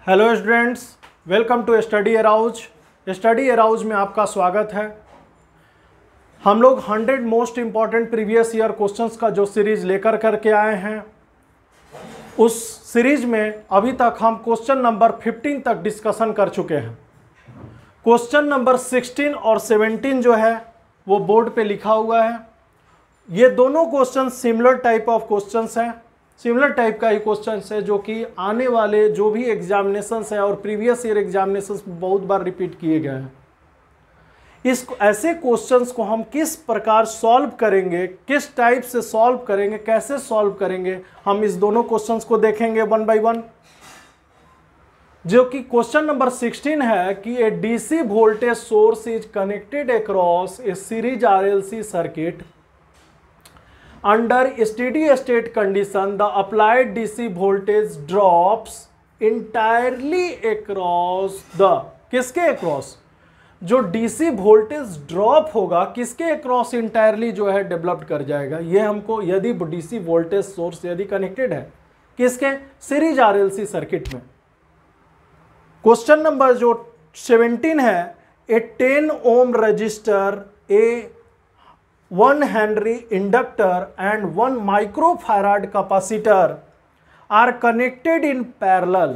Hello students, welcome to study arouse. Study arouse में आपका स्वागत है। हम लोग 100 most important previous year questions का जो सीरीज लेकर करके आए हैं, उस सीरीज में अभी तक हम क्वेश्चन नंबर 15 तक डिस्कशन कर चुके हैं। क्वेश्चन नंबर 16 और 17 जो है वो बोर्ड पे लिखा हुआ है। ये दोनों question similar type of questions हैं, सिमिलर टाइप का ही क्वेश्चन है जो कि आने वाले जो भी एग्जामिनेशंस है और प्रीवियस ईयर एग्जामिनेशंस बहुत बार रिपीट किए गए हैं। इस ऐसे क्वेश्चंस को हम किस प्रकार सॉल्व करेंगे, किस टाइप से सॉल्व करेंगे, कैसे सॉल्व करेंगे, हम इस दोनों क्वेश्चंस को देखेंगे वन बाय वन। जो कि क्वेश्चन नंबर 16 है कि a DC voltage source is connected across a series RLC circuit under steady state condition the applied DC voltage drops entirely across the किसके across, जो DC वोल्टेज ड्रॉप होगा किसके across entirely जो है developed कर जाएगा। ये हमको यदि DC वोल्टेज सोर्स यदि कनेक्टेड है किसके, सीरीज आरएलसी सर्किट में। क्वेश्चन नंबर जो 17 है, ए 10 ohm resistor, A 1 Henry inductor and 1 microfarad capacitor are connected in parallel.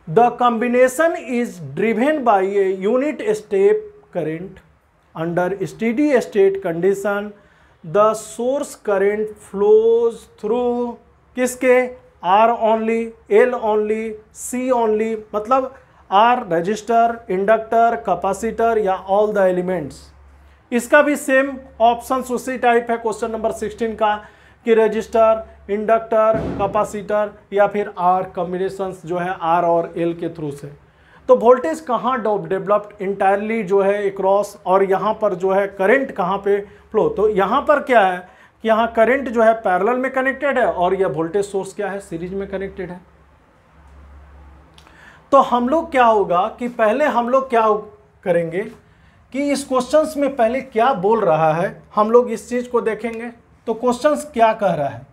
The combination is driven by a unit step current. Under steady state condition, the source current flows through किसके, R only, L only, C only, मतलब R register, inductor, capacitor या all the elements. इसका भी same options उसी type है question number 16 का कि register, inductor, capacitor या फिर आर कॉम्बिनेशंस जो है आर और एल के थ्रू से। तो वोल्टेज कहाँ डेवलप्ड इंटायरली जो है अक्रॉस, और यहाँ पर जो है करंट कहाँ पे फ्लो। तो यहाँ पर क्या है कि यहाँ करंट जो है पैरेलल में कनेक्टेड है और यह वोल्टेज सोर्स क्या है, सीरीज में कनेक्टेड है। तो हम लोग क्या होगा कि पहले हम लोग क्या करेंगे कि इस क्वेश्चंस में पहले क्या बोल रहा है हम लोग इस चीज को देखेंगे। तो क्वेश्चंस क्या कह रहा है,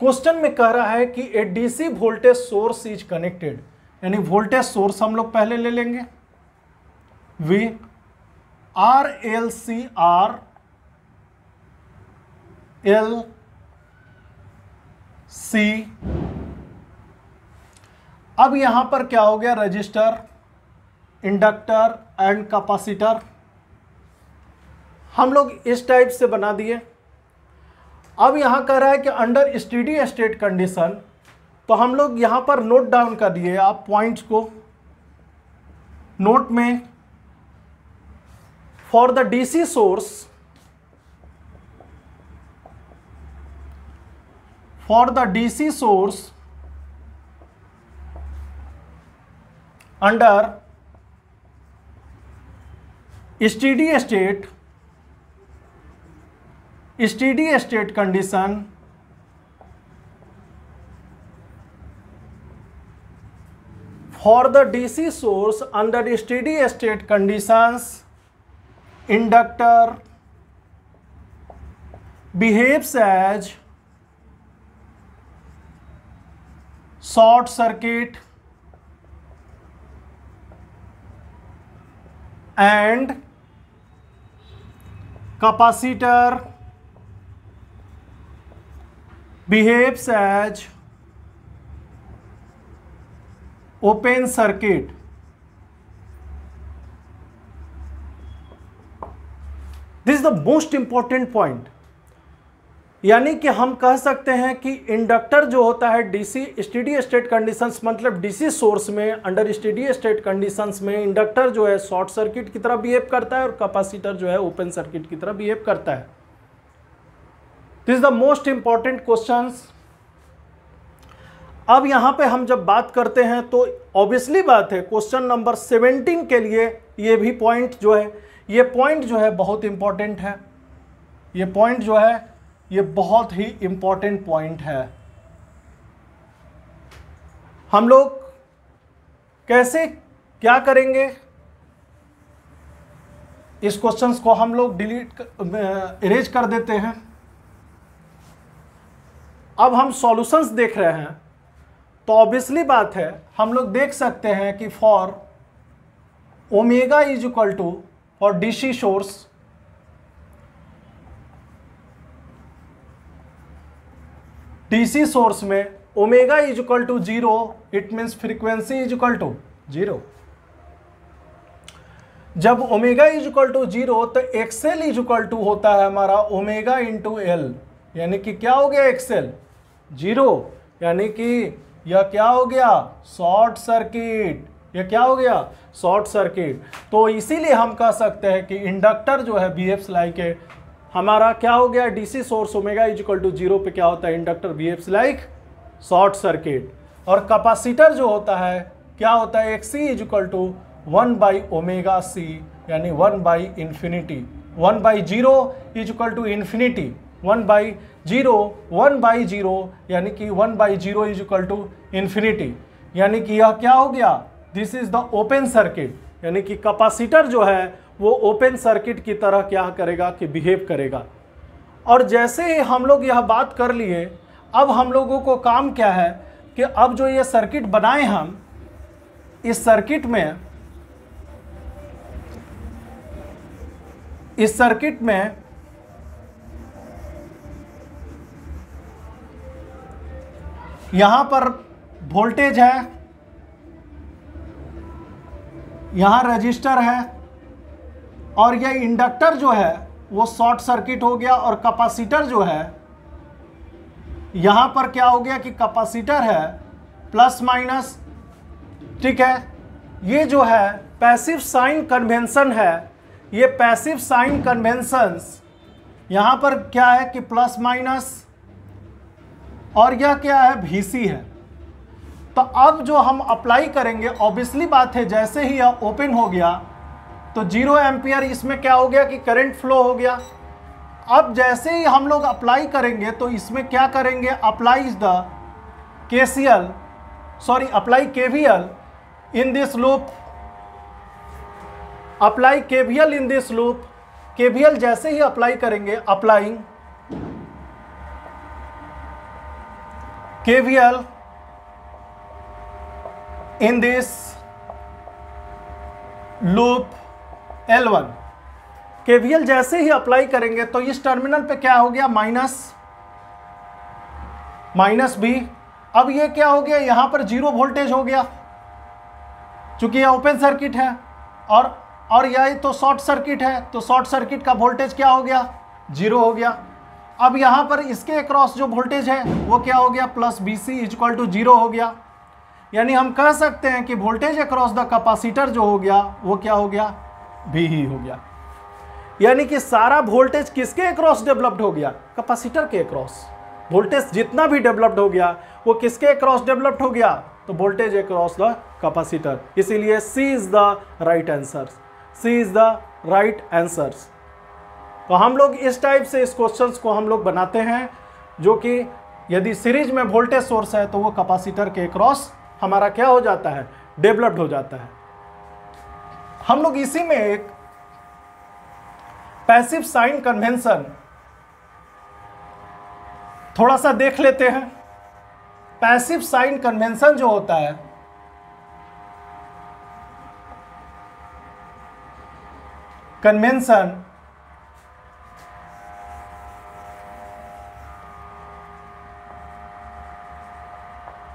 क्वेश्चन में कह रहा है कि a DC voltage source is connected, यानी वोल्टेज सोर्स हम लोग पहले ले लेंगे V R L C R L C. अब यहां पर क्या हो गया, रजिस्टर, इंडक्टर एंड कैपेसिटर हम लोग इस टाइप से बना दिए। अब यहां कह रहा है कि अंडर स्टेडी स्टेट कंडीशन, तो हम लोग यहां पर नोट डाउन कर दिए आप पॉइंट्स को नोट में। For the DC source, for the DC source under steady state condition, for the DC source under steady state conditions, inductor behaves as short circuit and capacitor behaves as open circuit। This is the most important point। यानी कि हम कह सकते हैं कि inductor जो होता है डीसी स्टेडी स्टेट कंडीशंस, मतलब डीसी सोर्स में अंडर स्टेडी स्टेट कंडीशंस में इंडक्टर जो है शॉर्ट सर्किट की तरह बिहेव करता है और कैपेसिटर जो है ओपन सर्किट की तरह बिहेव करता है। This is the most important questions. अब यहां पे हम जब बात करते हैं तो ऑब्वियसली बात है क्वेश्चन नंबर 17 के लिए ये भी पॉइंट जो है, ये पॉइंट जो है बहुत इंपॉर्टेंट है। ये पॉइंट जो है ये बहुत ही इंपॉर्टेंट पॉइंट है। हम लोग कैसे क्या करेंगे, इस क्वेश्चंस को हम लोग इरेज कर देते हैं। अब हम सॉल्यूशंस देख रहे हैं, तो ऑब्वियसली बात है हम लोग देख सकते हैं कि for omega is equal to for DC source, DC source में omega is equal to 0, it means frequency is equal to 0। जब ओमेगा इज इक्वल टू 0 तो एक्सएल इज इक्वल टू होता है हमारा ओमेगा इंटू एल, यानी कि क्या हो गया एक्सएल 0, यानी कि यह क्या हो गया शॉर्ट सर्किट, यह क्या हो गया शॉर्ट सर्किट। तो इसीलिए हम कह सकते हैं कि इंडक्टर जो है बिहेव्स लाइक ए, हमारा क्या हो गया DC source omega is equal to 0 पे क्या होता है inductor behaves like short circuit. और कैपेसिटर जो होता है क्या होता है XC is equal to 1 by omega C, यानी 1 by infinity, 1 by 0 is equal to infinity, 1 by 0, 1 by 0 यानी कि 1 by 0 is equal to infinity, यानी कि यह क्या हो गया this is the open circuit, यानी कि कैपेसिटर जो है वो ओपन सर्किट की तरह क्या करेगा कि बिहेव करेगा। और जैसे ही हम लोग यह बात कर लिए, अब हम लोगों को काम क्या है कि अब जो ये सर्किट बनाए हम, इस सर्किट में यहां पर वोल्टेज है, यहां रजिस्टर है, और यह इंडक्टर जो है वो शॉर्ट सर्किट हो गया, और कैपेसिटर जो है यहां पर क्या हो गया कि कैपेसिटर है प्लस माइनस, ठीक है। ये जो है पैसिव साइन कन्वेंशन है, ये पैसिव साइन कन्वेंशंस यहां पर क्या है कि प्लस माइनस, और यह क्या है VC है। तो अब जो हम अप्लाई करेंगे, ऑब्वियसली बात है जैसे ही यह ओपन हो गया तो 0 एम्पियर इसमें क्या हो गया कि करंट फ्लो हो गया। अब जैसे ही हम लोग अप्लाई करेंगे तो इसमें क्या करेंगे, apply KVL in this loop, apply KVL in this loop. KVL जैसे ही अप्लाई करेंगे, applying KVL in this loop L1, KVL जैसे ही अप्लाई करेंगे तो इस टर्मिनल पे क्या हो गया माइनस B। अब ये क्या हो गया, यहां पर 0 वोल्टेज हो गया चूंकि यह ओपन सर्किट है, और यह तो शॉर्ट सर्किट है, तो शॉर्ट सर्किट का वोल्टेज क्या हो गया 0 हो गया। अब यहां पर इसके अक्रॉस जो वोल्टेज है वो क्या हो गया plus BC is equal to 0 हो गया, यानी हम कह सकते हैं कि वोल्टेज अक्रॉस द कैपेसिटर जो हो गया वो क्या हो गया V ही हो गया। यानी कि सारा वोल्टेज किसके अक्रॉस डेवलप्ड हो गया, कैपेसिटर के अक्रॉस। वोल्टेज जितना भी डेवलप्ड हो गया वो किसके अक्रॉस डेवलप्ड हो गया, तो वोल्टेज अक्रॉस द कैपेसिटर। इसीलिए C is the right answer, C is the right answer. तो हम लोग इस टाइप से इस क्वेश्चंस को हम लोग बनाते हैं, जो कि यदि सीरीज में वोल्टेज सोर्स है तो वो कैपेसिटर के अक्रॉस हमारा क्या हो जाता है डेवलप्ड हो जाता है। हम लोग इसी में एक पैसिव साइन कन्वेंशन थोड़ा सा देख लेते हैं। पैसिव साइन कन्वेंशन जो होता है, कन्वेंशन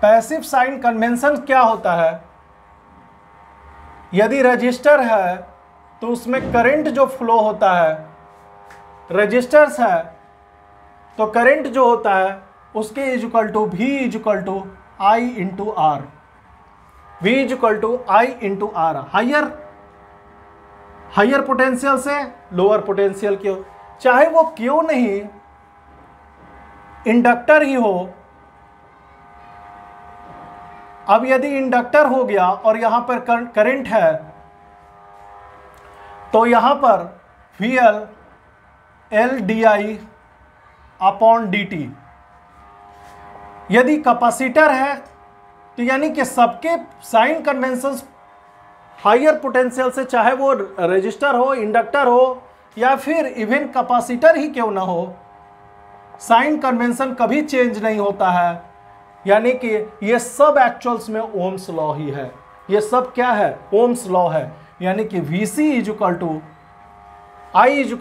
पैसिव साइन कन्वेंशन क्या होता है, यदि रजिस्टर है तो उसमें करंट जो फ्लो होता है, रजिस्टर्स है तो करंट जो होता है उसके is equal to V is equal to I into R, V is equal to I into R। Higher potential से लोअर पोटेंशियल क्यों, चाहे वो क्यों नहीं इंडक्टर ही हो। अब यदि इंडक्टर हो गया और यहां पर करंट है तो यहां पर VL L di upon dt। यदि कैपेसिटर है तो यानी कि सबके साइन कन्वेंशंस हायर पोटेंशियल से, चाहे वो रजिस्टर हो, इंडक्टर हो, या फिर इवन कैपेसिटर ही क्यों ना हो, साइन कन्वेंशन कभी चेंज नहीं होता है, यानी कि ये सब एक्चुअल्स में ओम्स लॉ ही है, ये सब क्या है, ओम्स लॉ है। यानी कि VC is equal to I is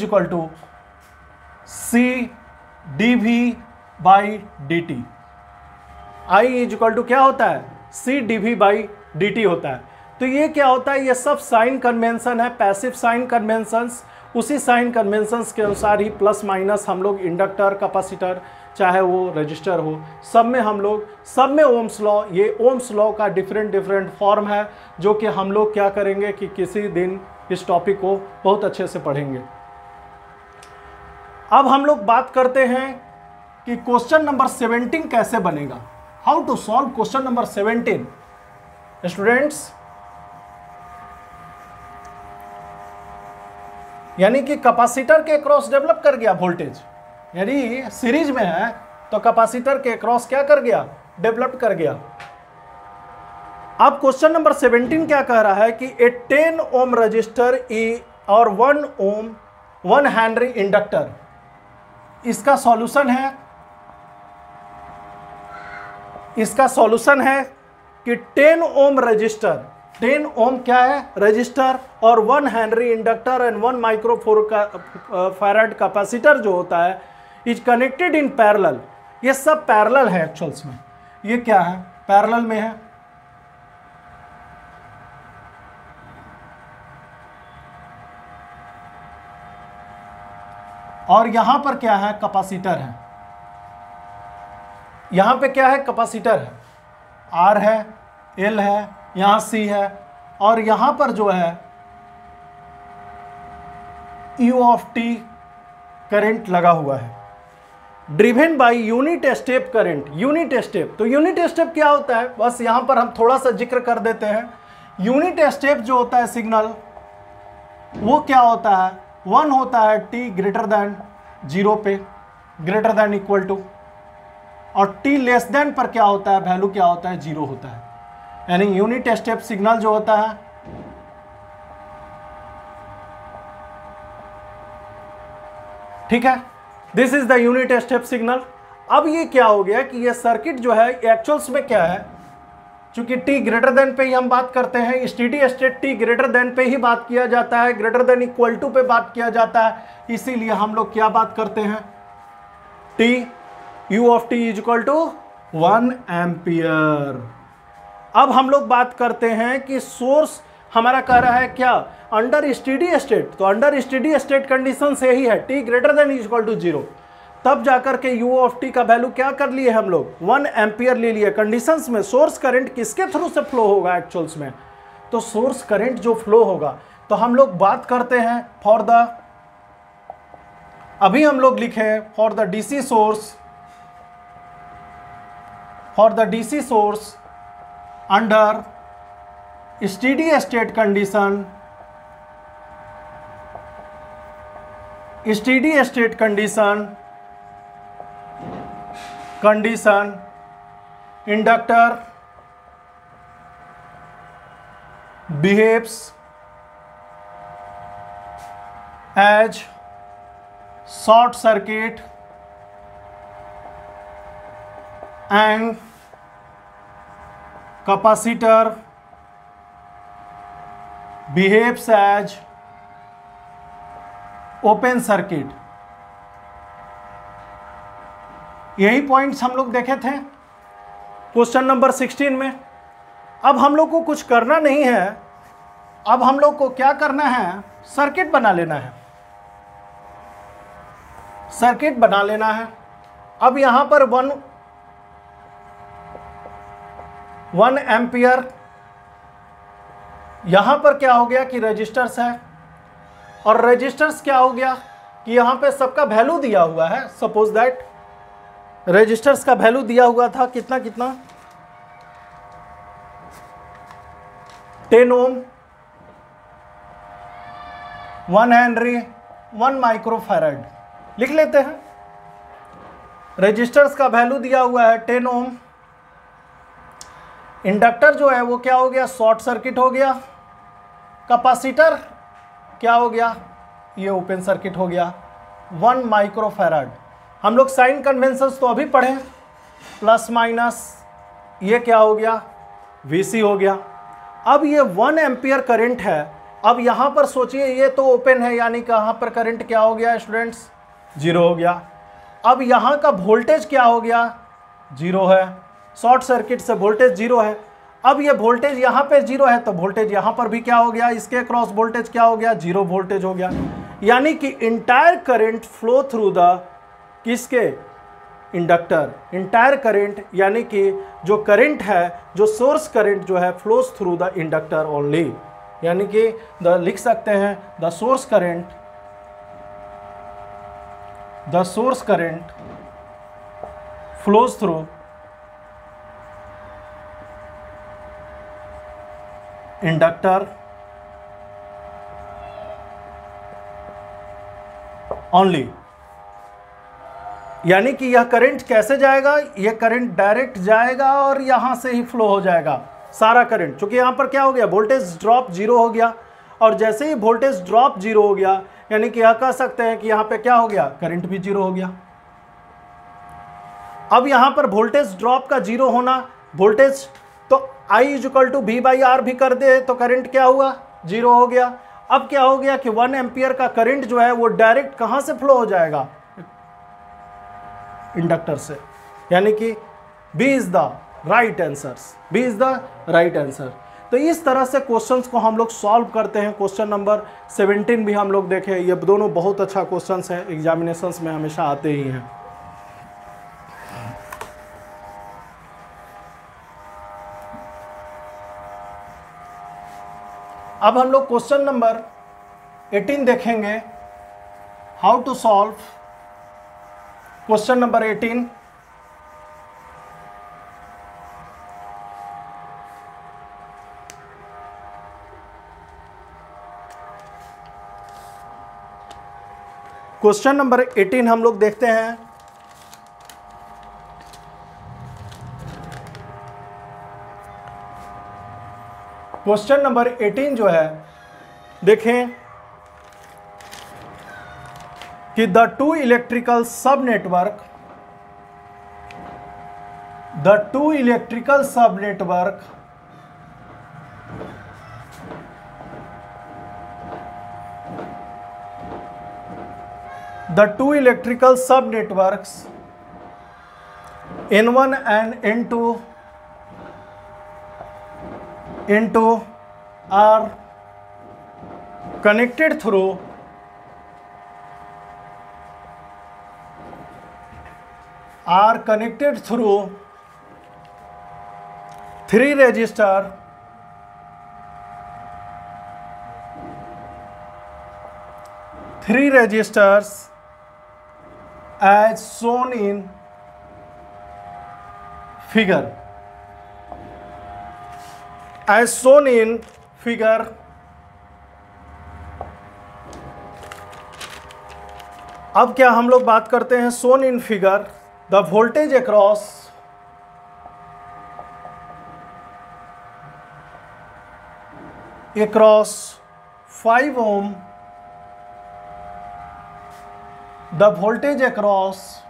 equal to C dV by dt। I is equal to क्या होता है, C dV बाई dt होता है। तो ये क्या होता है, ये सब साइन कन्वेंशन है, पैसिव साइन कन्वेंशंस। उसी साइन कन्वेंशंस के अनुसार ही प्लस माइनस हम लोग इंडक्टर, कैपेसिटर, चाहे वो रजिस्टर हो, सब में ओम्स लॉ, ये ओम्स लॉ का डिफरेंट फॉर्म है, जो कि हम लोग क्या करेंगे कि किसी दिन इस टॉपिक को बहुत अच्छे से पढ़ेंगे। अब हम लोग बात करते हैं कि क्वेश्चन नंबर 17 कैसे बनेगा, how to solve question number 17। Students, यानी कि कैपेसिटर के क्रॉस डेवलप कर गया वोल्टेज, यानी सीरीज में है तो कैपेसिटर के क्रॉस क्या कर गया, डेवलप कर गया। अब क्वेश्चन नंबर 17 क्या कह रहा है कि ए 10 ओम रजिस्टर और 1 हेनरी इंडक्टर, इसका सॉल्यूशन है कि 10 ओम रजिस्टर, 10 ओम क्या है, रजिस्टर, और 1 Henry inductor and 1 micro farad capacitor जो होता है इज कनेक्टेड इन पैरेलल। ये सब पैरेलल है एक्चुअल्स में, ये क्या है, पैरेलल में है। और यहां पर क्या है, कैपेसिटर है, यहां पे क्या है, कैपेसिटर है, R है, L है, यहां C है, और यहां पर जो है U ऑफ T करंट लगा हुआ है, driven by unit step current. Unit step, तो यूनिट स्टेप क्या होता है, बस यहां पर हम थोड़ा सा जिक्र कर देते हैं। यूनिट स्टेप जो होता है सिग्नल, वो क्या होता है, 1 होता है t ग्रेटर देन 0 पे, ग्रेटर देन इक्वल टू, और t लेस देन पर क्या होता है, वैल्यू क्या होता है, 0 होता है। यानी यूनिट स्टेप सिग्नल जो होता है, ठीक है, this is the unit step signal. अब ये क्या हो गया कि ये सर्किट जो है एक्चुअल्स में क्या है, चूंकि t ग्रेटर देन पे ही हम बात करते हैं, steady state t greater then पे ही बात किया जाता है, ग्रेटर देन इक्वल टू पे बात किया जाता है, इसीलिए हम लोग क्या बात करते हैं, t u of t is equal to 1 ampere. अब हम लोग बात करते हैं कि सोर्स हमारा कह रहा है क्या, अंडर स्टेडी स्टेट, तो अंडर स्टेडी स्टेट कंडीशन से ही है t greater than is equal to 0, तब जाकर के u ऑफ t का वैल्यू क्या कर लिए हम लोग, 1 एम्पियर ले लिए। कंडीशंस में सोर्स करंट किसके थ्रू से फ्लो होगा एक्चुअल्स में, तो सोर्स करंट जो फ्लो होगा, तो हम लोग बात करते हैं फॉर द, अभी हम लोग लिखे for the DC source under steady state condition, inductor behaves as short circuit and capacitor behaves as open circuit. यही पॉइंट्स हम लोग देखे थे क्वेश्चन नंबर 16 में। अब हम लोग को कुछ करना नहीं है, अब हम लोग को क्या करना है, सर्किट बना लेना है, सर्किट बना लेना है। अब यहां पर 1 एम्पियर, यहां पर क्या हो गया कि रजिस्टर्स है, और रजिस्टर्स क्या हो गया कि यहां पे सबका वैल्यू दिया हुआ है। सपोज दैट रजिस्टर्स का वैल्यू दिया हुआ था कितना 10 ओम, 1 हेनरी, 1 माइक्रो फैराड लिख लेते हैं। रजिस्टर्स का वैल्यू दिया हुआ है 10 ओम। इंडक्टर जो है वो क्या हो गया, शॉर्ट सर्किट हो गया। कैपेसिटर क्या हो गया, ये ओपन सर्किट हो गया। 1 माइक्रोफैराड, हम लोग साइन कन्वेंशंस तो अभी पढ़े, प्लस माइनस, ये क्या हो गया, VC हो गया। अब ये 1 एम्पियर करंट है। अब यहाँ पर सोचिए ये तो ओपन है, यानी कि यहाँ पर करंट क्या हो गया स्टूडेंट्स, 0 हो गया। अब यहाँ का वोल्टेज क्या हो गया, 0 है, शॉर्ट सर्किट से वोल्टेज 0 है। अब ये वोल्टेज यहाँ पे 0 है तो वोल्टेज यहाँ पर भी क्या हो गया, इसके क्रॉस वोल्टेज क्या हो गया, 0 वोल्टेज हो गया। यानी कि entire current flow through the किसके, इंडक्टर, इंटायर करंट, यानी कि जो करंट है, जो सोर्स करंट जो है flows through the inductor only, यानी कि लिख सकते हैं the source current flows through inductor only. यानी कि यह करंट कैसे जाएगा, यह करंट डायरेक्ट जाएगा और यहां से ही फ्लो हो जाएगा सारा करंट, क्योंकि यहां पर क्या हो गया, वोल्टेज ड्रॉप 0 हो गया। और जैसे ही वोल्टेज ड्रॉप 0 हो गया, यानी कि यह कह सकते हैं कि यहां पे क्या हो गया, करंट भी 0 हो गया। अब यहां पर वोल्टेज ड्रॉप का 0 होना, वोल्टेज तो I = V/R भी कर दे तो करंट क्या हुआ, 0 हो गया। अब क्या हो गया कि 1 एम्पियर का करंट जो है वो डायरेक्ट कहां से फ्लो हो जाएगा, इंडक्टर से, यानी कि B is the right answer, B is the right answer. तो इस तरह से क्वेश्चंस को हम लोग सॉल्व करते हैं। क्वेश्चन नंबर 17 भी हम लोग देखें, ये दोनों बहुत अच्छा क्वेश्चंस हैं, एग्जामिनेशंस में हमेशा आते ही हैं। अब हम लोग क्वेश्चन नंबर 18 देखेंगे, how to solve question number 18। Question number 18 हम लोग देखते हैं। क्वेश्चन नंबर 18 जो है, देखें कि the two electrical sub network N1 and N2 are connected through three resistors as shown in figure। अब क्या हम लोग बात करते हैं, shown in figure the voltage across 5 ohm, the voltage across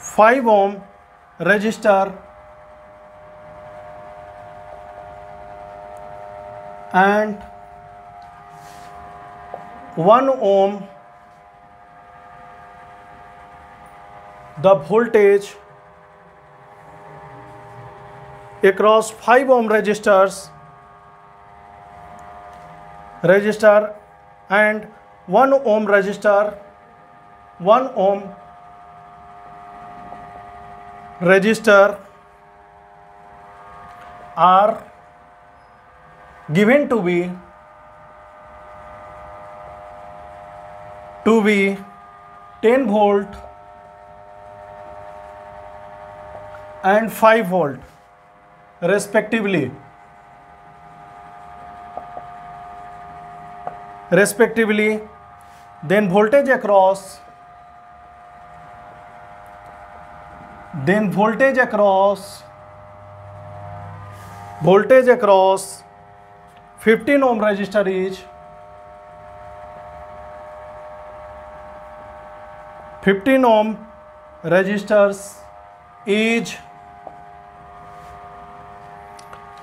5 ohm resistor and 1 ohm the voltage across 5 ohm resistor and 1 ohm resistor are given to be 10 volt and 5 volt respectively, then voltage across 5 15 ohm resistor is 15 ohm resistors is,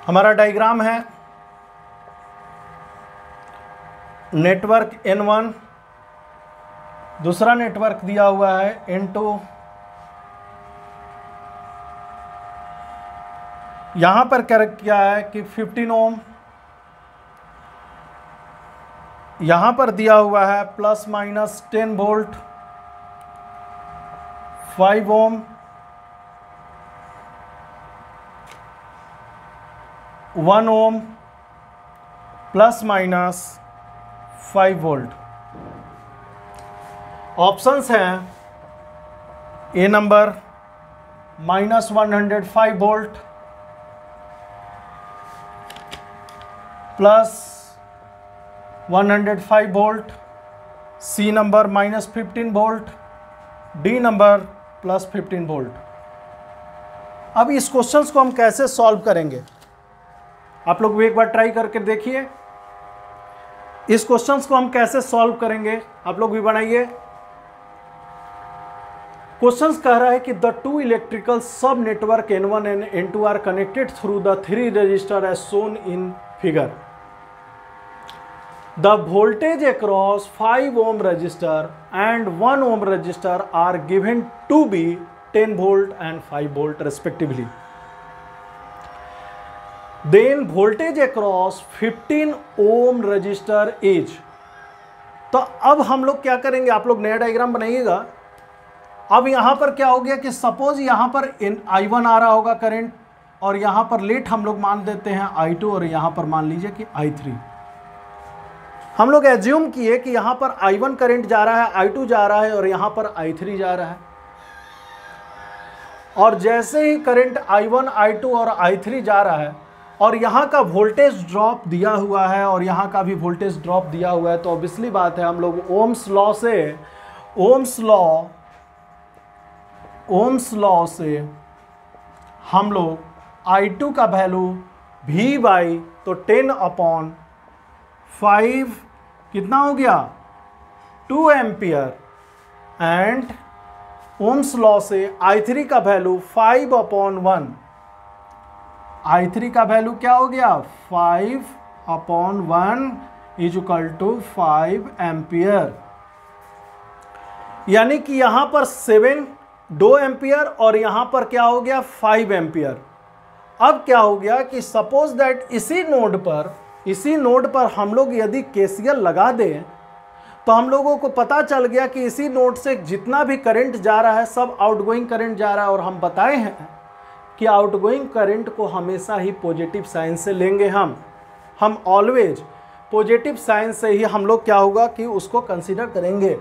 हमारा diagram है network N1, दूसरा network दिया हुआ है N2, यहां पर क्या है कि 15 ओम, यहां पर दिया हुआ है plus minus 10 volt, 5 ohm, 1 ohm plus minus 5 volt. Options हैं A number minus 105 volt plus 105 volt, C number minus 15 volt, D number plus 15 volt. अब इस क्वेश्चंस को हम कैसे सॉल्व करेंगे, आप लोग एक बार ट्राई करके देखिए। इस क्वेश्चंस को हम कैसे सॉल्व करेंगे, आप लोग भी बनाइए। क्वेश्चंस कह रहा है कि the two electrical sub network N1 and N2 are connected through the 3 resistor as shown in figure. The voltage across 5 ohm resistor and 1 ohm resistor are given to be 10 volt and 5 volt respectively. Then voltage across 15 ohm resistor is, तो अब हम लोग क्या करेंगे, आप लोग नया diagram बनाइएगा। अब यहां पर क्या हो गया कि सपोज यहां पर I1 आ रहा होगा करंट, और यहां पर लेट हम लोग मान देते हैं I2, और यहां पर मान लीजिए कि I3। हम लोग एज्यूम किए कि यहां पर I1 करंट जा रहा है, I2 जा रहा है, और यहां पर I3 जा रहा है। और जैसे ही करंट I1, I2 और I3 जा रहा है, और यहाँ का वोल्टेज ड्रॉप दिया हुआ है, और यहाँ का भी वोल्टेज ड्रॉप दिया हुआ है, तो ऑब्वियसली बात है हम लोग ओम्स लॉ से हम लोग I2 का वैल्यू V बाई तो 10/5 कितना हो गया 2 एम्पियर, एंड ओम्स लॉ से I3 का वैल्यू 5/1, I3 का वैल्यू क्या हो गया 5/1 इज इक्वल टू 5 एम्पियर। यानी कि यहां पर 2 एम्पियर और यहां पर क्या हो गया 5 एम्पियर। अब क्या हो गया कि सपोज दैट इसी नोड पर हम लोग यदि केसीएल लगा दें, तो हम लोगों को पता चल गया कि इसी नोड से जितना भी करंट जा रहा है सब आउटगोइंग करंट जा रहा है, और हम बताए हैं कि आउटगोइंग करंट को हमेशा ही पॉजिटिव साइन से लेंगे। हम ऑलवेज पॉजिटिव साइन से ही हम लोग क्या होगा कि उसको कंसीडर करेंगे,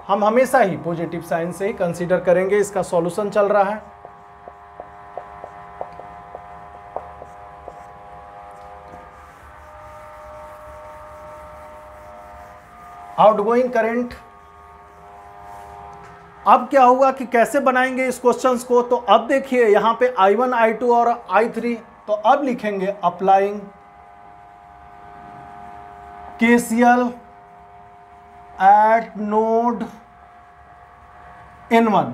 हम हमेशा ही पॉजिटिव साइन से ही कंसीडर करेंगे। इसका सॉल्यूशन चल रहा है। आउटगोइंग करंट, अब क्या हुआ कि कैसे बनाएंगे इस क्वेश्चंस को, तो अब देखिए यहां पे I1, I2 और I3, तो अब लिखेंगे applying KCL eight node N1,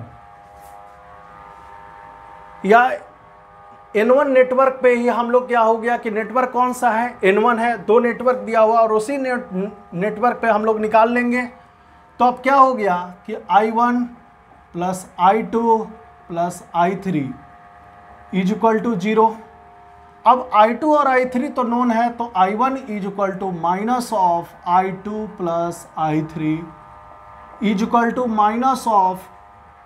या N1 नेटवर्क पे ही हम लोग क्या हो गया कि नेटवर्क कौन सा है N1 है, 2 नेटवर्क दिया हुआ, और उसी नेटवर्क पे हम लोग निकाल लेंगे। तो अब क्या हो गया कि I1 plus I2 plus I3 is equal to 0। अब I2 और I3 तो नोन है, तो I1 is equal to minus of I2 plus I3 is equal to minus of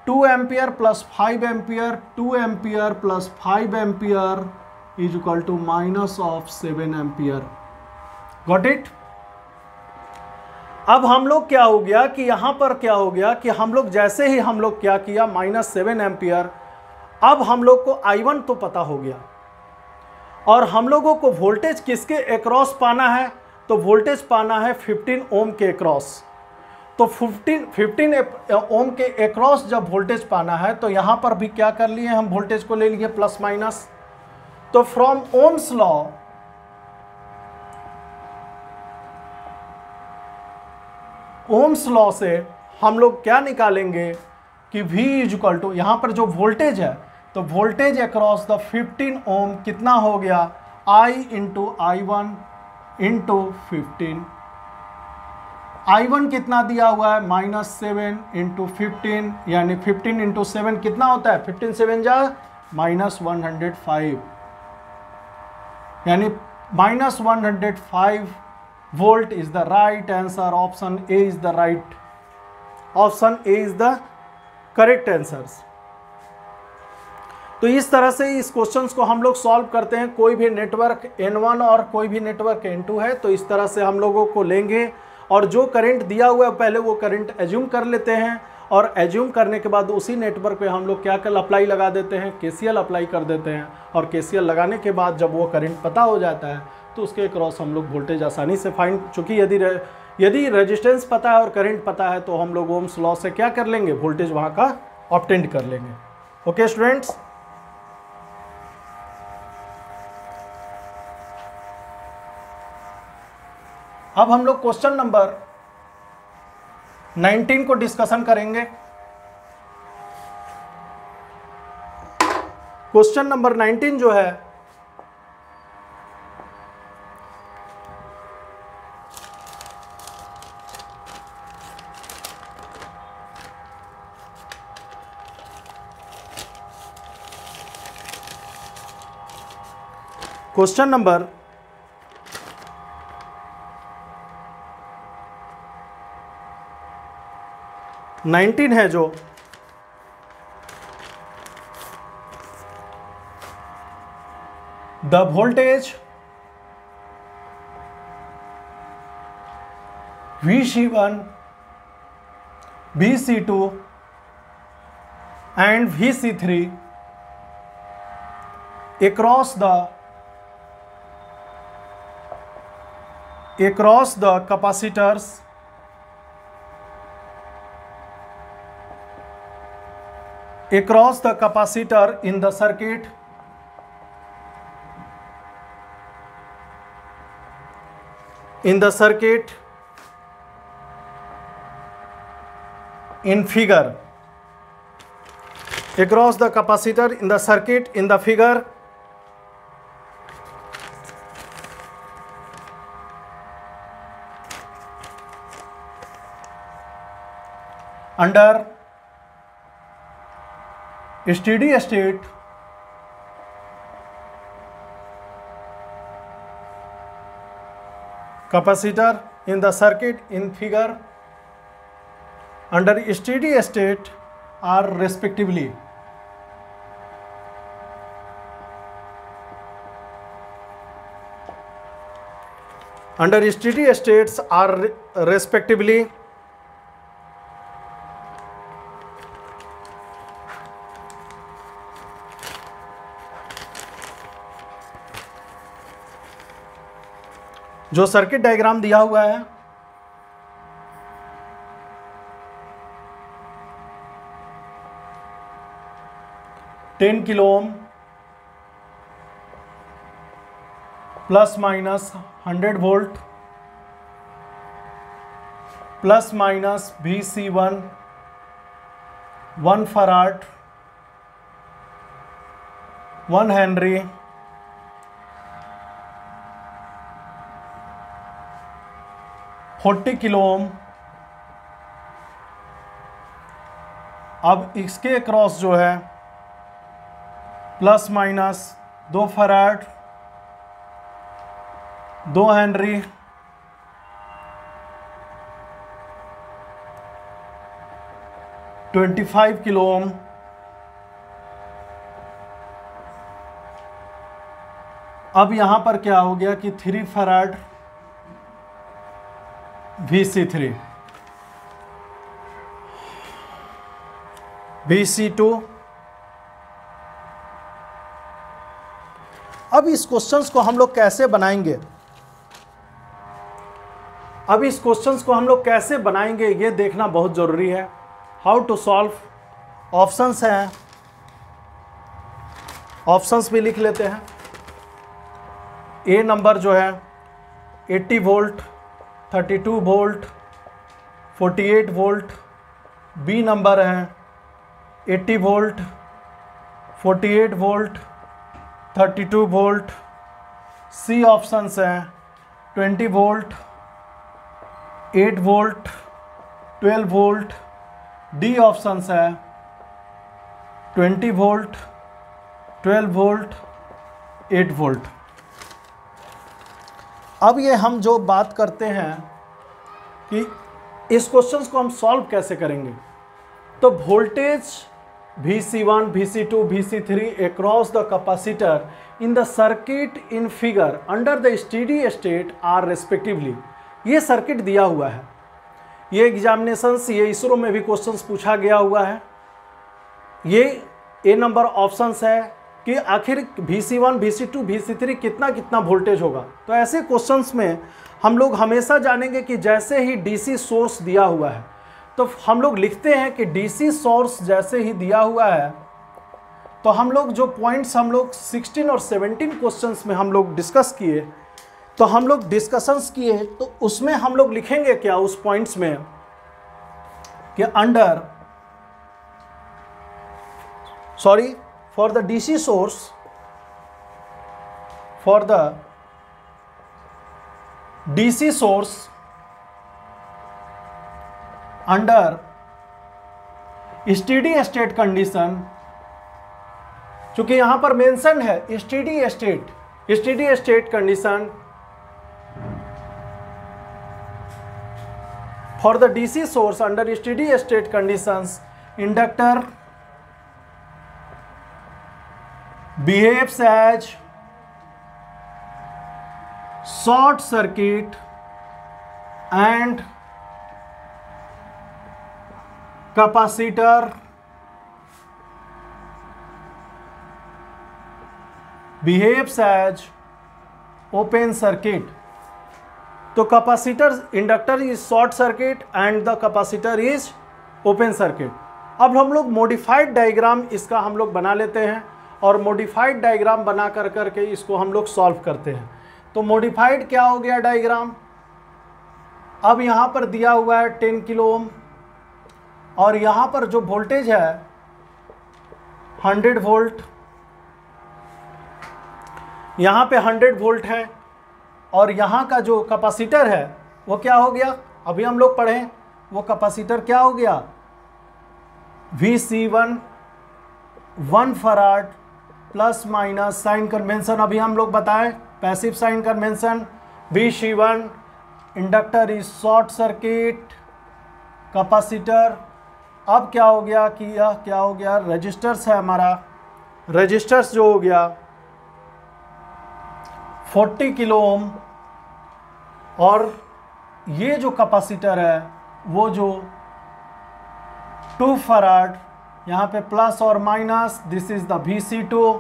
2 ampere plus 5 ampere, 2 ampere plus 5 ampere is equal to minus of 7 ampere. Got it. अब हम लोग क्या हो गया कि यहां पर क्या हो गया कि हम लोग जैसे ही हम लोग क्या किया -7 एम्पियर, अब हम लोग को I1 तो पता हो गया, और हम लोगों को वोल्टेज किसके अक्रॉस पाना है, तो वोल्टेज पाना है 15 ओम के अक्रॉस। तो 15 ओम के अक्रॉस जब वोल्टेज पाना है, तो यहां पर भी क्या कर लिए हम वोल्टेज को ले लिए प्लस माइनस। तो from Ohm's law Ohm's law से हम लोग क्या निकालेंगे कि V इक्वल टू, यहाँ पर जो वोल्टेज है तो वोल्टेज अक्रॉस द 15 ओम कितना हो गया, I into I1 into 15। I1 कितना दिया हुआ है -7 इंटू 15, यानी 15 इंटू 7 कितना होता है, 15 7 जा -105, यानी -105 volt is the right answer. Option A is the right, option A is the correct answers. तो इस तरह से इस क्वेश्चंस को हम लोग सॉल्व करते हैं। कोई भी नेटवर्क N1 और कोई भी नेटवर्क N2 है तो इस तरह से हम लोगों को लेंगे और जो करंट दिया हुआ है पहले वो करंट एज्यूम कर लेते हैं और एज्यूम करने के बाद उसी नेटवर्क पे हम लोग क्या कर अप्लाई लगा देते हैं, KCL अप्लाई कर देते हैं और KCL लगाने के बाद जब वो करंट पता हो जाता है तो उसके क्रॉस हम लोग वोल्टेज आसानी से फाइंड, चूँकि यदि रेजिस्टेंस पता है और करंट पता है तो हम लोग ओम्स लॉ से क्या कर लेंगे, वोल्टेज वहाँ का ऑब्टेन कर लेंगे। ओके स्टूडेंट्स, अब हम लोग क्वेश्चन नंबर 19 को डिस्कशन करेंगे। क्वेश्चन नंबर 19 जो है क्वेश्चन नंबर 19 है जो the voltage VC1, VC2 and VC3 across the capacitors across the capacitor in the circuit in figure, across the capacitor in the circuit in the figure under steady state capacitor in the circuit in figure under steady state are respectively जो circuit diagram दिया हुआ है ten kilo ohm plus minus 100 volt plus minus VC1 1 farad 1 henry 40 kilo ohm. अब इसके cross जो है plus minus 2 farad 2 henry 25 kilo ohm. अब यहां पर क्या हो गया कि 3 फराड VC3 VC2। अब इस क्वेश्चंस को हम लोग कैसे बनाएंगे, ये देखना बहुत जरूरी है। हाउ टू सॉल्व, ऑप्शंस हैं, ऑप्शंस भी लिख लेते हैं। ए नंबर जो है 80 volt 32 volt 48 volt, B number है 80 volt, 48 volt, 32 volt, C options हैं 20 volt, 8 volt, 12 volt, D options है 20 वोल्ट, 12 वोल्ट, 8 वोल्ट। अब ये हम जो बात करते हैं कि इस क्वेश्चंस को हम सॉल्व कैसे करेंगे, तो voltage Vc1, Vc2, Vc3 across the capacitor in the circuit in figure under the steady state are respectively। ये सर्किट दिया हुआ है, ये एग्जामिनेशंस, ये इसरो में भी क्वेश्चंस पूछा गया हुआ है। ये ए नंबर ऑप्शंस है कि आखिर Vc1, Vc2, Vc3 कितना कितना वोल्टेज होगा। तो ऐसे क्वेश्चंस में हम लोग हमेशा जानेंगे कि जैसे ही डीसी सोर्स दिया हुआ है तो हम लोग लिखते हैं कि डीसी सोर्स जैसे ही दिया हुआ है तो हम लोग जो पॉइंट्स हम लोग 16 और 17 क्वेश्चंस में हम लोग डिस्कस किए, तो हम लोग डिस्कशंस किए, तो उसमें हम लोग लिखेंगे क्या उस पॉइंट्स में कि under for the DC source, for the DC source under steady state condition, चूंकि यहां पर मेंशन है steady state condition for the DC source under steady state conditions, inductor behaves as short circuit and capacitor behaves as open circuit। तो capacitor, inductor is short circuit and the capacitor is open circuit. अब हम लोग modified diagram इसका हम लोग बना लेते हैं और मॉडिफाइड डायग्राम बना कर करके इसको हम लोग सॉल्व करते हैं। तो मॉडिफाइड क्या हो गया डायग्राम, अब यहाँ पर दिया हुआ है 10 किलो ओम और यहाँ पर जो वोल्टेज है 100 वोल्ट, यहाँ पे 100 वोल्ट है और यहाँ का जो कैपेसिटर है वो क्या हो गया, अभी हम लोग पढ़ें, वो कैपेसिटर क्या हो गया Vc1 1 farad plus minus sign convention, अभी हम लोग बताएं passive sign convention. Vc1 inductor is short circuit, capacitor अब क्या हो गया कि यह क्या हो गया रेजिस्टर्स है हमारा, रेजिस्टर्स जो हो गया 40 किलो ओम और ये जो कैपेसिटर है वो जो 2 फराड, यहाँ पे प्लस और minus, this is the Vc2।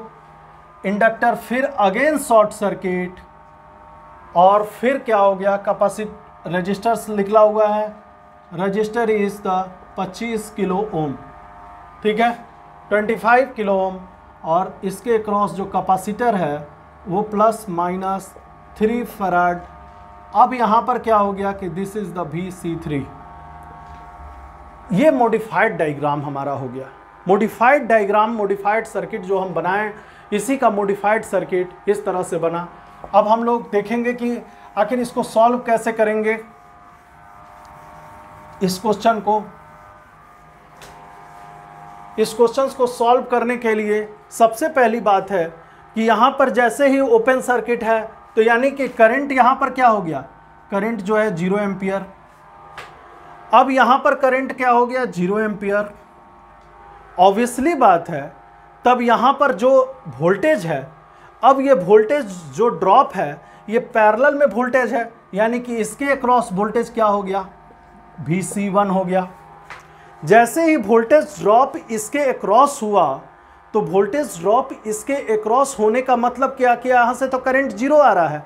Inductor फिर अगेन शॉर्ट सर्किट और फिर क्या हो गया कैपेसिटर, रजिस्टर्स निकला हुआ है, रजिस्टर इज द 25 किलो ओम, ठीक है 25 किलो ओम और इसके क्रॉस जो कैपेसिटर है वो प्लस माइनस 3 फराड। अब यहाँ पर क्या हो गया कि दिस इज द Vc3। ये मॉडिफाइड डायग्राम हमारा हो गया। मॉडिफाइड डायग्राम, मॉडिफाइड सर्किट जो हम बनाएं, इसी का मॉडिफाइड सर्किट इस तरह से बना। अब हम लोग देखेंगे कि आखिर इसको सॉल्व कैसे करेंगे इस क्वेश्चन को। इस क्वेश्चन को सॉल्व करने के लिए सबसे पहली बात है कि यहाँ पर जैसे ही ओपन सर्किट है तो यानी कि करंट यहाँ पर क्या हो गया, करंट जो है 0 एम्पियर। अब यहाँ पर करंट क्या हो गया 0 एम्पियर। ऑब्वियसली बात है तब यहाँ पर जो वोल्टेज है, अब ये वोल्टेज जो ड्रॉप है ये पैरेलल में वोल्टेज है, यानी कि इसके अक्रॉस वोल्टेज क्या हो गया Vc1 हो गया। जैसे ही वोल्टेज ड्रॉप इसके अक्रॉस हुआ तो वोल्टेज ड्रॉप इसके अक्रॉस होने का मतलब क्या कि यहाँ से तो करंट 0 आ रहा है।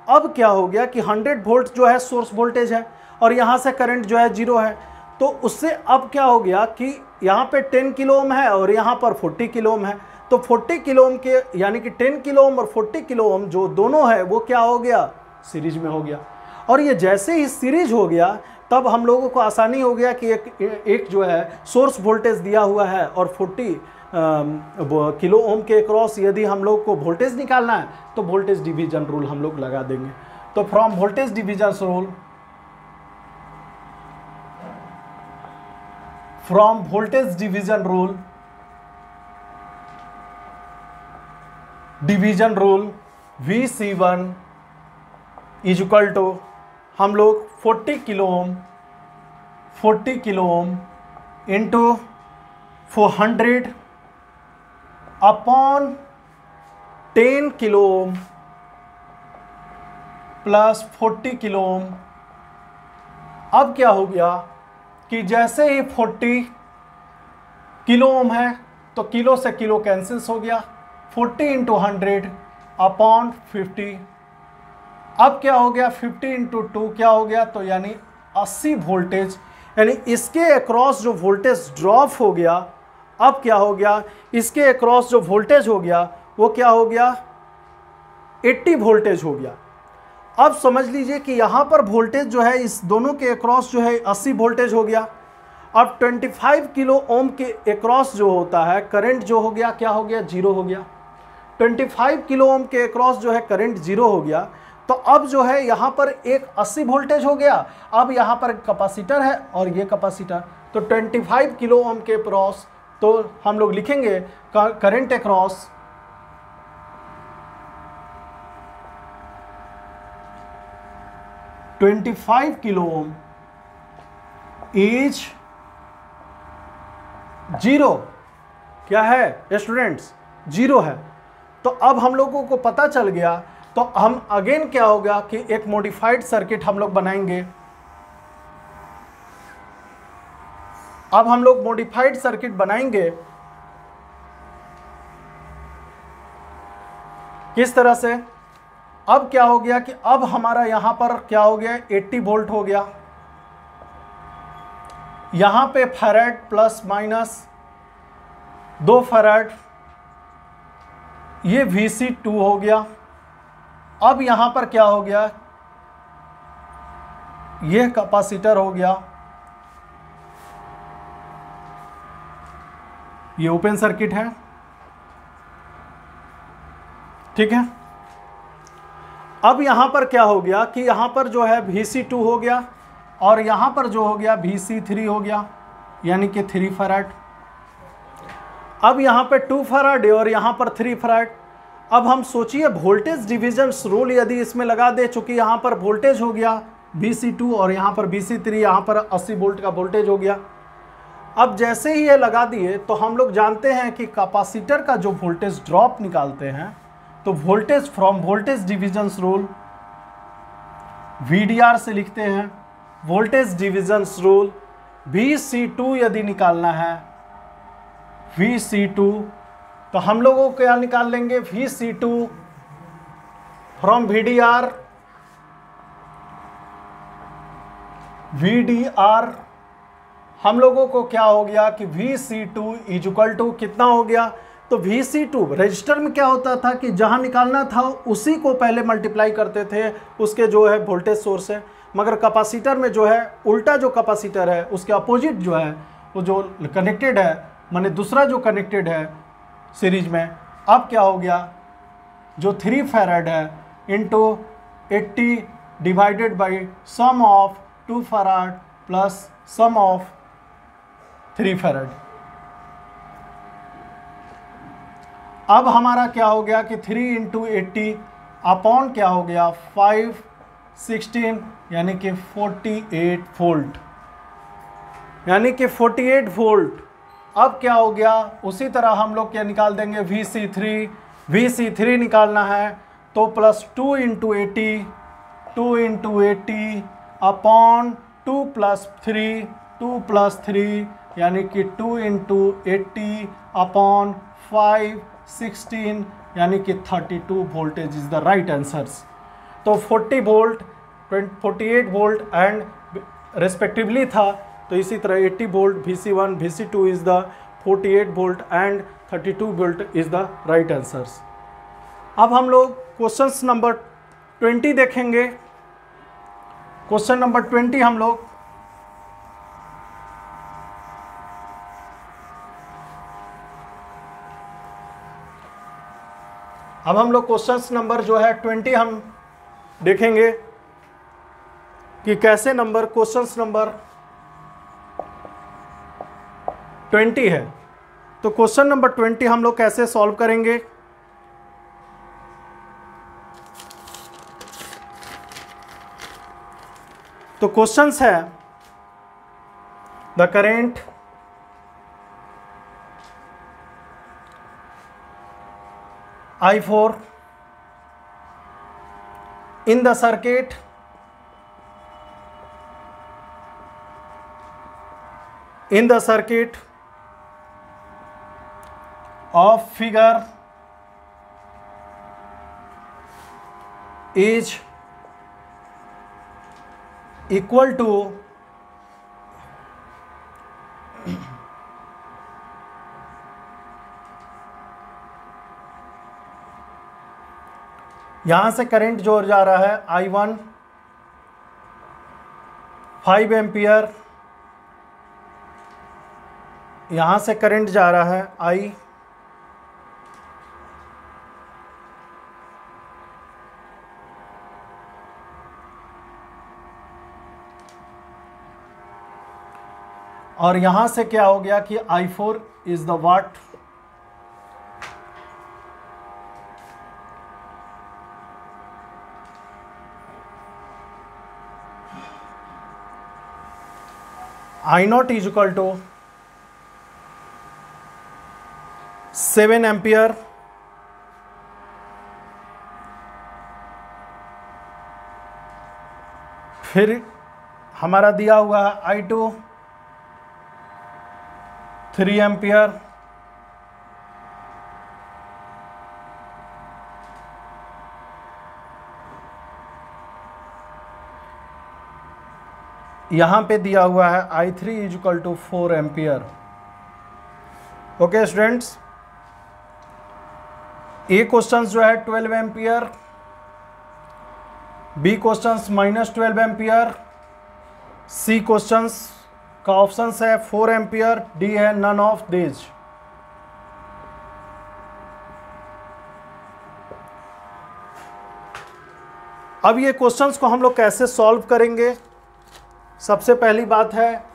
अब क्या हो गया कि 100 वोल्ट जो है सोर्स वोल्टेज है और यहाँ से करंट जो है 0 है, तो उससे अब क्या हो गया कि यहाँ पे 10 किलो ओम है और यहाँ पर 40 किलो ओम है। तो 40 किलो ओम के यानी कि 10 किलो ओम और 40 किलो ओम जो दोनों है वो क्या हो गया सीरीज में हो गया। और ये जैसे ही सीरीज हो गया तब हम लोगों को आसानी हो गया कि एक जो है सोर्स वोल्टेज दिया हुआ है और 40 किलो ओम के अक्रॉस यदि हम लोग को वोल्टेज निकालना है तो वोल्टेज डिवीजन रूल हम लोग लगा देंगे। तो from voltage division rule, from voltage division rule, division rule VC1 is equal to हम लोग 40 kilo ohm into 400 upon 10 kilo ohm plus 40 kilo ohm. अब क्या हो गया कि जैसे ही 40 किलो ओम है तो किलो से किलो कैंसिल्स हो गया, 40 इंटू 100 अपॉन 50। अब क्या हो गया 50 इंटू 2 क्या हो गया, तो यानी 80 वोल्टेज, यानी इसके अक्रॉस जो वोल्टेज ड्रॉप हो गया, अब क्या हो गया इसके अक्रॉस जो वोल्टेज हो गया वो क्या हो गया 80 वोल्टेज हो गया। अब समझ लीजिए कि यहाँ पर वोल्टेज जो है इस दोनों के अक्रॉस जो है 80 वोल्टेज हो गया। अब 25 किलो ओम के अक्रॉस जो होता है करंट जो हो गया क्या हो गया, जीरो हो गया। 25 किलो ओम के अक्रॉस जो है करंट जीरो हो गया। तो अब जो है यहाँ पर एक 80 वोल्टेज हो गया। अब यहाँ पर कैपेसिटर है और ये कैपेसिटर, तो 25 किलो ओम के अक्रॉस तो हम लोग लिखेंगे current across $25 kilo Om is zero. क्या है स्टूडेंट्स, जीरो है। तो अब हम लोगों को पता चल गया, तो हम अगेन क्या होगा कि एक मॉडिफाइड सर्किट हम लोग बनाएंगे। अब हम लोग मॉडिफाइड सर्किट बनाएंगे किस तरह से। अब क्या हो गया कि अब हमारा यहां पर क्या हो गया 80 वोल्ट हो गया, यहां पे फैराड प्लस माइनस 2 फैराड, ये VC2 हो गया। अब यहां पर क्या हो गया, यह कैपेसिटर हो गया, ये ओपन सर्किट है, ठीक है। अब यहां पर क्या हो गया कि यहां पर जो है VC2 हो गया और यहां पर जो हो गया VC3 हो गया, यानी कि 3 फैराड। अब यहां पे 2 फैराड और यहां पर 3 फैराड। अब हम सोचिए वोल्टेज डिवीजन रूल यदि इसमें लगा दे, चूंकि यहां पर वोल्टेज हो गया VC2 और यहां पर VC3, यहां पर 80 वोल्ट का वोल्टेज हो गया। अब जैसे ही ये लगा दिए तो हम लोग जानते हैं कि कैपेसिटर का जो वोल्टेज ड्रॉप निकालते हैं, तो voltage from voltage division rule VDR से लिखते हैं। वोल्टेज डिवीजन रूल VC2 यदि निकालना है, VC2, तो हम लोगों को क्या निकाल लेंगे VC2 फ्रॉम VDR हम लोगों को क्या हो गया कि VC2 इज इक्वल टू कितना हो गया, तो VC2 रजिस्टर में क्या होता था कि जहां निकालना था उसी को पहले मल्टीप्लाई करते थे उसके जो है वोल्टेज सोर्स है, मगर कैपेसिटर में जो है उल्टा, जो कैपेसिटर है उसके अपोजिट जो है वो जो कनेक्टेड है, माने दूसरा जो कनेक्टेड है सीरीज में। अब क्या हो गया, जो 3 फैराड है into 80 divided by sum of 2 farad plus sum of 3 farad. अब हमारा क्या हो गया कि 3 इंटू 80 अपॉन क्या हो गया 516, यानी कि 48 वोल्ट, यानी कि 48 वोल्ट। अब क्या हो गया, उसी तरह हम लोग क्या निकाल देंगे VC3 निकालना है, तो प्लस 2 इंटू 80 अपॉन 2 प्लस 3 यानी कि 2 इंटू 80 अपॉन 516, यानी कि 32 voltage is the right answers. तो 40 वोल्ट 48 वोल्ट एंड रेस्पेक्टिवली था, तो इसी तरह 80 volt VC1 VC2 is the 48 volt and 32 volt is the right answers. अब हम लोग क्वेश्चन नंबर 20 देखेंगे। क्वेश्चन नंबर 20 हम लोग अब हम लोग क्वेश्चन नंबर जो है 20 हम देखेंगे कि कैसे नंबर क्वेश्चन नंबर 20 है। तो क्वेश्चन नंबर 20 हम लोग कैसे सॉल्व करेंगे। तो क्वेश्चंस है the current I4 in the circuit of figure is equal to यहां से करंट जो जा रहा है I1 5 एम्पियर, यहां से करंट जा रहा है I और यहां से क्या हो गया कि I4 is the what. I0 is equal to 7 ampere, फिर हमारा दिया हुआ है I2 3 एम्पियर, यहां पे दिया हुआ है I3 is equal to 4 ampere. Okay students, A question जो है 12 ampere, B question -12 ampere, C question का ऑप्शन है 4 एम्पियर, डी है नन ऑफ दिस। अब ये क्वेश्चंस को हम लोग कैसे सॉल्व करेंगे। सबसे पहली बात है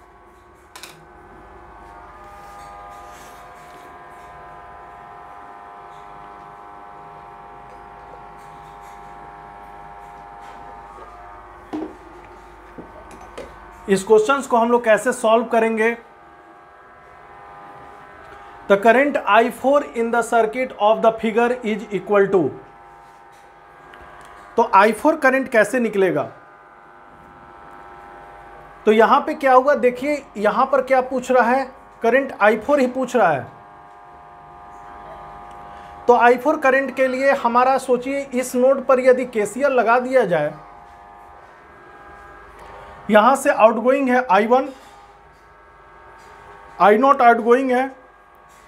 इस क्वेश्चंस को हम लोग कैसे सॉल्व करेंगे। The current I4 in the circuit of the figure is equal to, तो I4 करंट कैसे निकलेगा। तो यहां पे क्या होगा, देखिए यहां पर क्या पूछ रहा है, करंट I4 ही पूछ रहा है। तो I4 करंट के लिए हमारा सोचिए इस नोड पर यदि KCL लगा दिया जाए, यहां से आउटगोइंग है I1, I0 आउटगोइंग है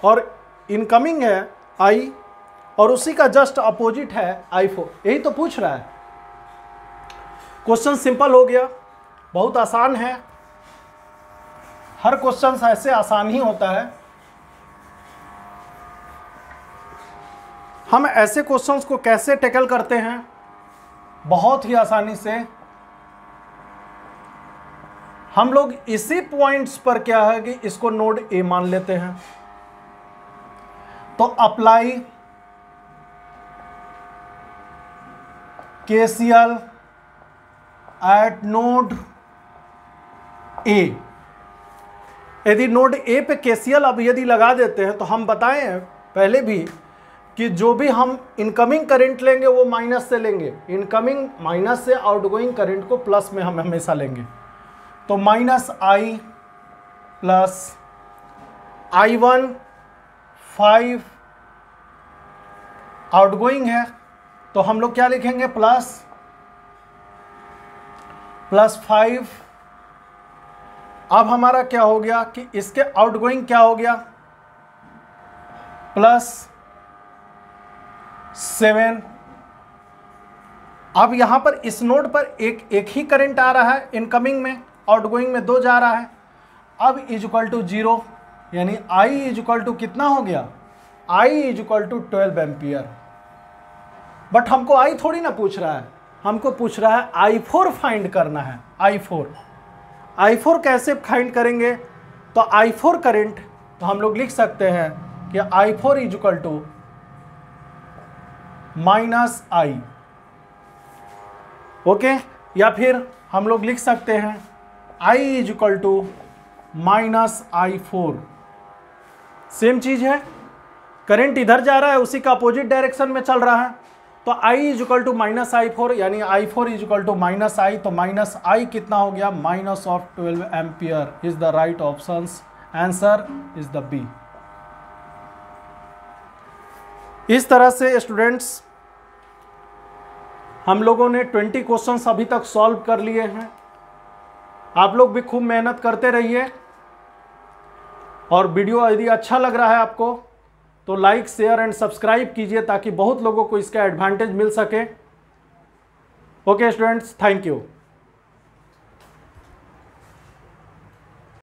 और इनकमिंग है I, और उसी का जस्ट अपोजिट है I4। यही तो पूछ रहा है। क्वेश्चन सिंपल हो गया, बहुत आसान है। हर क्वेश्चन ऐसे आसान ही होता है। हम ऐसे क्वेश्चंस को कैसे टैकल करते हैं, बहुत ही आसानी से। हम लोग इसी पॉइंट्स पर क्या है कि इसको नोड ए मान लेते हैं। तो apply KCL eight node A. यदि नोड ए पे KCL अब यदि लगा देते हैं तो हम बताएं पहले भी कि जो भी हम इनकमिंग करंट लेंगे वो माइनस से लेंगे, इनकमिंग माइनस से, आउटगोइंग करंट को प्लस में हम हमेशा लेंगे। तो -I प्लस I1 5 आउटगोइंग है, तो हम लोग क्या लिखेंगे, प्लस 5। अब हमारा क्या हो गया कि इसके आउटगोइंग क्या हो गया, +7। अब यहां पर इस नोड पर एक ही करंट आ रहा है इनकमिंग में, आउटगोइंग में 2 जा रहा है। अब इज इक्वल टू 0, यानी I इज इक्वल टू कितना हो गया, I is equal to 12 ampere. But हमको आई थोड़ी ना पूछ रहा है, हमको पूछ रहा है I4 फाइंड करना है। I4 कैसे फाइंड करेंगे? तो I4 करंट तो हम लोग लिख सकते हैं कि I4 is equal to minus I, okay. या फिर हम लोग लिख सकते हैं I is equal to minus I4। Same चीज है, करंट इधर जा रहा है, उसी का अपोजिट डायरेक्शन में चल रहा है। तो I is equal to minus I4, यानी I4 is equal to minus I। तो माइनस I कितना हो गया? Minus of 12 ampere is the right option. Answer is the B. इस तरह से स्टूडेंट्स हम लोगों ने 20 क्वेश्चंस अभी तक सॉल्व कर लिए हैं। आप लोग भी खूब मेहनत करते रहिए, और वीडियो यदि अच्छा लग रहा है आपको तो लाइक, शेयर एंड सब्सक्राइब कीजिए ताकि बहुत लोगों को इसका एडवांटेज मिल सके। Okay students, thank you.